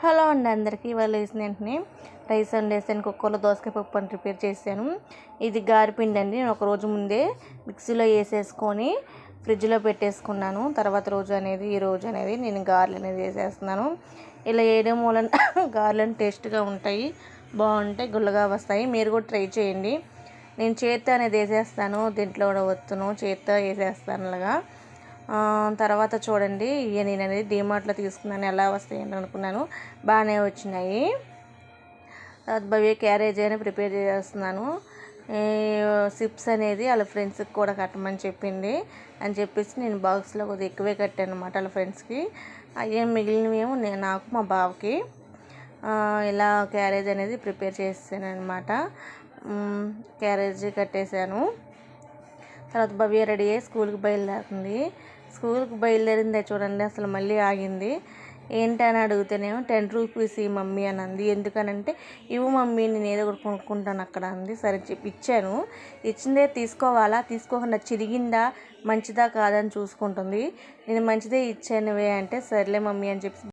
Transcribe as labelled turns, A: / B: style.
A: Hello అండి అందరికీ. ఇవాళ వేసిన వెంటనే రైస్ వండేసాను. కుక్కర్లో దోసకాయ పప్పు అని ప్రిపేర్ చేశాను. ఇది గారెపిండి అండి. నేను ఒక రోజు ముందే మిక్సీలో వేసేసుకొని ఫ్రిడ్జ్లో పెట్టేసుకున్నాను. తర్వాత రోజు అనేది ఈ రోజు అనేది నేను గారెలు అనేది వేసేస్తున్నాను. ఇలా వేయడం వలన గారెలు టేస్ట్గా ఉంటాయి, బాగుంటాయి, గుల్లగా వస్తాయి. మీరు కూడా ట్రై చేయండి. నేను చేత్తో అనేది వేసేస్తాను, దీంట్లో కూడా వత్తును చేత్తో వేసేస్తాను అలాగా. తర్వాత చూడండి, నేను అనేది డీమార్ట్లో తీసుకున్నాను. ఎలా వస్తాయని అనుకున్నాను, బాగానే వచ్చినాయి. తర్వాత భవ్య క్యారేజ్ అని ప్రిపేర్ చేస్తున్నాను. సిప్స్ అనేది వాళ్ళ ఫ్రెండ్స్కి కూడా కట్టమని చెప్పింది అని చెప్పేసి నేను బాక్స్లో కొద్దిగా ఎక్కువే కట్టాను అనమాట వాళ్ళ ఫ్రెండ్స్కి. అయ్యేం మిగిలినవేమో నాకు మా బావకి. ఇలా క్యారేజ్ అనేది ప్రిపేర్ చేసాను అనమాట. క్యారేజ్ కట్టేశాను. తర్వాత భవ్య రెడీ అయ్యి స్కూల్కి బయలుదేరుతుంది. స్కూల్కి బయలుదేరిందే చూడండి, అసలు మళ్ళీ ఆగింది. ఏంటని అడిగితేనేమో 10 రూపీస్ ఈ మమ్మీ అని అంది. ఎందుకనంటే ఇవ్వు మమ్మీ, నేను ఏదో ఒకటి కొనుక్కుంటాను అక్కడ అంది. సరే చెప్పి ఇచ్చాను. ఇచ్చిందే తీసుకోవాలా, తీసుకోకుండా చిరిగిందా మంచిదా కాదని చూసుకుంటుంది. నేను మంచిదే ఇచ్చానువే అంటే సర్లే మమ్మీ అని చెప్పి